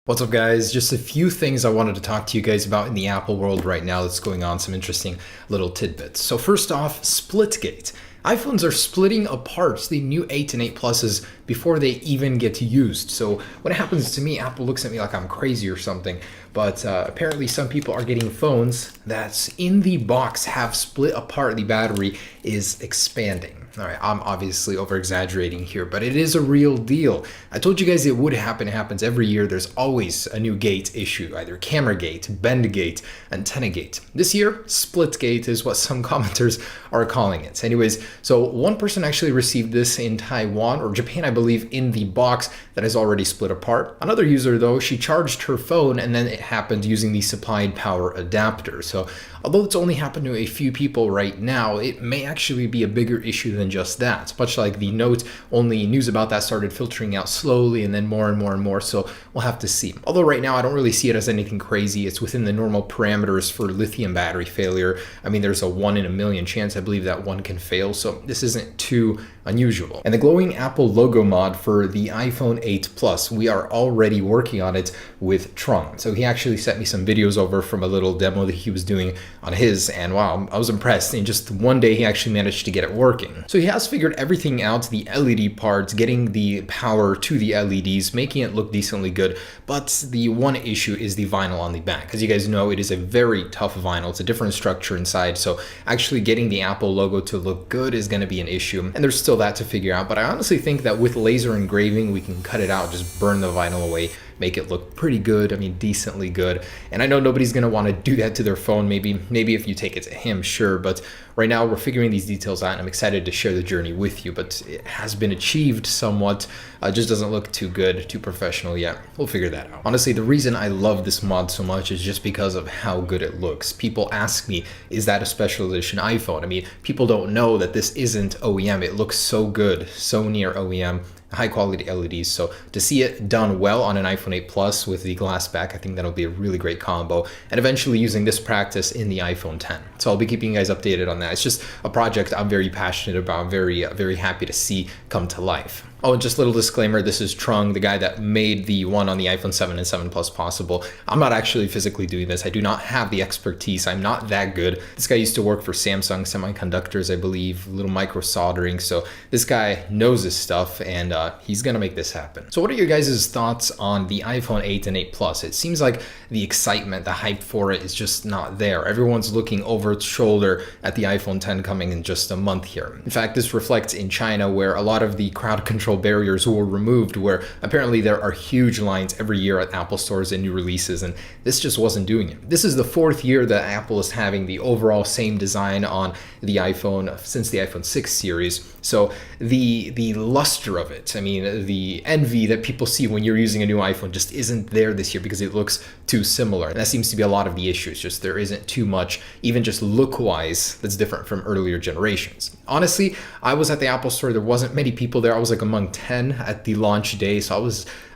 What's up, guys? Just a few things I wanted to talk to you guys about in the Apple world right now that's going on, some interesting little tidbits. So first off, SplitGate. iPhones are splitting apart the new 8 and 8 Pluses before they even get used. So when it happens to me, Apple looks at me like I'm crazy or something. But apparently some people are getting phones that's in the box have split apart. The battery is expanding. All right, I'm obviously over-exaggerating here, but it is a real deal. I told you guys it would happen. It happens every year. There's always a new gate issue, either camera gate, bend gate, antenna gate. This year, split gate is what some commenters are calling it. Anyways, so one person actually received this in Taiwan or Japan, I believe, in the box that is already split apart. Another user, though, she charged her phone and then it happened using the supplied power adapter. So although it's only happened to a few people right now, it may actually be a bigger issue than just that. Much like the Note, only news about that started filtering out slowly and then more and more and more, so we'll have to see. Although right now I don't really see it as anything crazy. It's within the normal parameters for lithium battery failure. I mean, there's a 1 in a million chance, I believe, that one can fail, so this isn't too unusual. And the glowing Apple logo mod for the iPhone 8 Plus, we are already working on it with Trung. So he actually sent me some videos over from a little demo that he was doing on his, and wow, I was impressed. In just one day, he actually managed to get it working. So he has figured everything out, the LED parts, getting the power to the LEDs, making it look decently good. But the one issue is the vinyl on the back. As you guys know, it is a very tough vinyl. It's a different structure inside. So actually getting the Apple logo to look good is going to be an issue. And there's still that to figure out. But I honestly think that with laser engraving, we can cut it out, just burn the vinyl away, make it look pretty good. I mean, decently good. And I know nobody's going to want to do that to their phone. Maybe if you take it to him, sure. But right now we're figuring these details out and I'm excited to share the journey with you. But it has been achieved somewhat. Just doesn't look too good, too professional yet. We'll figure that out. Honestly, the reason I love this mod so much is just because of how good it looks. People ask me, is that a special edition iPhone? I mean, people don't know that this isn't OEM. It looks so good, so near OEM. High quality LEDs. So to see it done well on an iPhone 8 Plus with the glass back, I think that'll be a really great combo, and eventually using this practice in the iPhone 10. So I'll be keeping you guys updated on that. It's just a project I'm very passionate about, very happy to see come to life. Oh, and just a little disclaimer, this is Trung, the guy that made the one on the iPhone 7 and 7 Plus possible. I'm not actually physically doing this. I do not have the expertise. I'm not that good. This guy used to work for Samsung Semiconductors, I believe, a little micro soldering. So this guy knows his stuff and he's gonna make this happen. So what are your guys' thoughts on the iPhone 8 and 8 Plus? It seems like the excitement, the hype for it is just not there. Everyone's looking over its shoulder at the iPhone 10 coming in just a month here. In fact, this reflects in China, where a lot of the crowd control barriers were removed, where apparently there are huge lines every year at Apple stores and new releases, and this just wasn't doing it. This is the 4th year that Apple is having the overall same design on the iPhone since the iPhone 6 series. So the luster of it, I mean, the envy that people see when you're using a new iPhone just isn't there this year because it looks too similar. And that seems to be a lot of the issues, just there isn't too much, even just look-wise, that's different from earlier generations. Honestly, I was at the Apple store, there wasn't many people there. I was like among 10 at the launch day, so I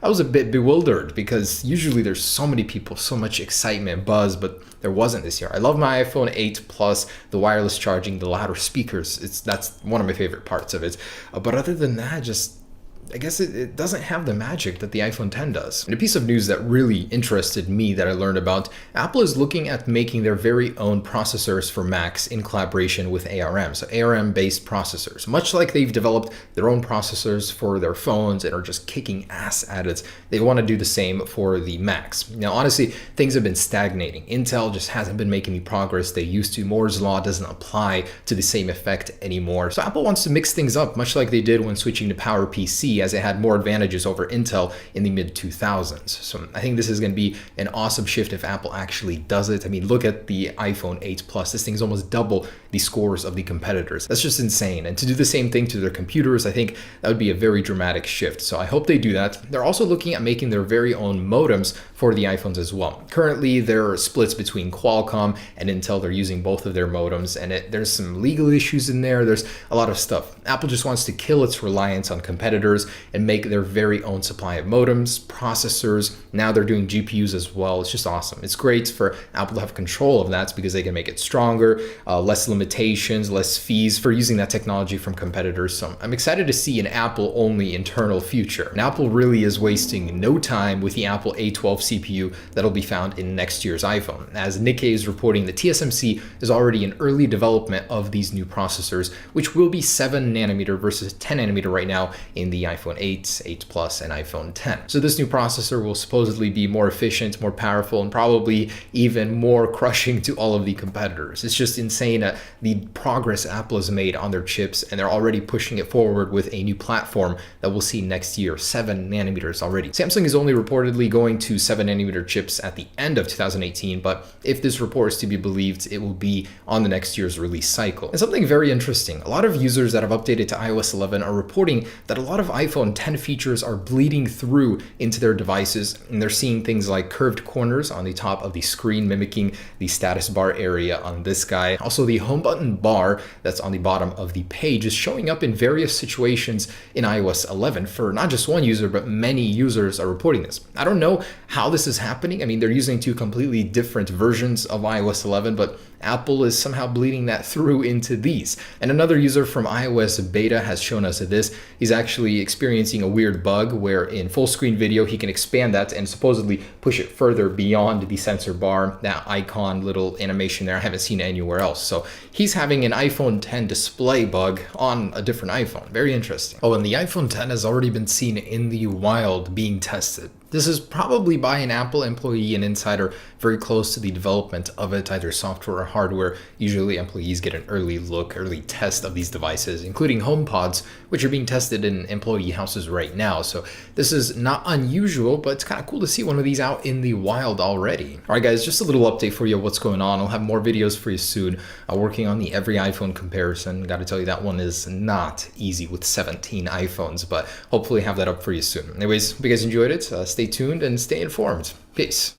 was a bit bewildered because usually there's so many people, so much excitement, buzz, but there wasn't this year. I love my iPhone 8 Plus, the wireless charging, the louder speakers. That's one of my favorite parts of it. But other than that, I guess it doesn't have the magic that the iPhone 10 does. And a piece of news that really interested me that I learned about, Apple is looking at making their very own processors for Macs in collaboration with ARM, so ARM-based processors. Much like they've developed their own processors for their phones and are just kicking ass at it, they want to do the same for the Macs. Now, honestly, things have been stagnating. Intel just hasn't been making the progress they used to. Moore's Law doesn't apply to the same effect anymore. So Apple wants to mix things up, much like they did when switching to PowerPC, as it had more advantages over Intel in the mid-2000s. So I think this is going to be an awesome shift if Apple actually does it. I mean, look at the iPhone 8 Plus. This thing's almost double the scores of the competitors. That's just insane. And to do the same thing to their computers, I think that would be a very dramatic shift. So I hope they do that. They're also looking at making their very own modems for the iPhones as well. Currently, there are splits between Qualcomm and Intel. They're using both of their modems, and there's some legal issues in there. There's a lot of stuff. Apple just wants to kill its reliance on competitors and make their very own supply of modems, processors. Now they're doing GPUs as well. It's just awesome. It's great for Apple to have control of that because they can make it stronger, less limitations, less fees for using that technology from competitors. So I'm excited to see an Apple-only internal future. And Apple really is wasting no time with the Apple A12 CPU that'll be found in next year's iPhone. As Nikkei is reporting, the TSMC is already in early development of these new processors, which will be 7 nanometer versus 10 nanometer right now in the iPhone 8, 8 Plus, and iPhone 10. So this new processor will supposedly be more efficient, more powerful, and probably even more crushing to all of the competitors. It's just insane the progress Apple has made on their chips, and they're already pushing it forward with a new platform that we'll see next year, 7 nanometers already. Samsung is only reportedly going to 7 nanometer chips at the end of 2018, but if this report is to be believed, it will be on the next year's release cycle. And something very interesting, a lot of users that have updated to iOS 11 are reporting that a lot of iPhone 10 features are bleeding through into their devices, and they're seeing things like curved corners on the top of the screen mimicking the status bar area on this guy. Also, the home button bar that's on the bottom of the page is showing up in various situations in iOS 11 for not just one user, but many users are reporting this. I don't know how this is happening. I mean, they're using two completely different versions of iOS 11, but Apple is somehow bleeding that through into these. And another user from iOS beta has shown us this. He's actually experiencing a weird bug where in full screen video, he can expand that and supposedly push it further beyond the sensor bar, that icon little animation there. I haven't seen it anywhere else. So he's having an iPhone 10 display bug on a different iPhone. Very interesting. Oh, and the iPhone 10 has already been seen in the wild being tested. This is probably by an Apple employee and insider very close to the development of it, either software or hardware. Usually employees get an early look, early test of these devices, including HomePods, which are being tested in employee houses right now. So this is not unusual, but it's kind of cool to see one of these out in the wild already. All right, guys, just a little update for you of what's going on. I'll have more videos for you soon. Working on the every iPhone comparison. Got to tell you, that one is not easy with 17 iPhones, but hopefully have that up for you soon. Anyways, hope you guys enjoyed it. Stay tuned and stay informed. Peace.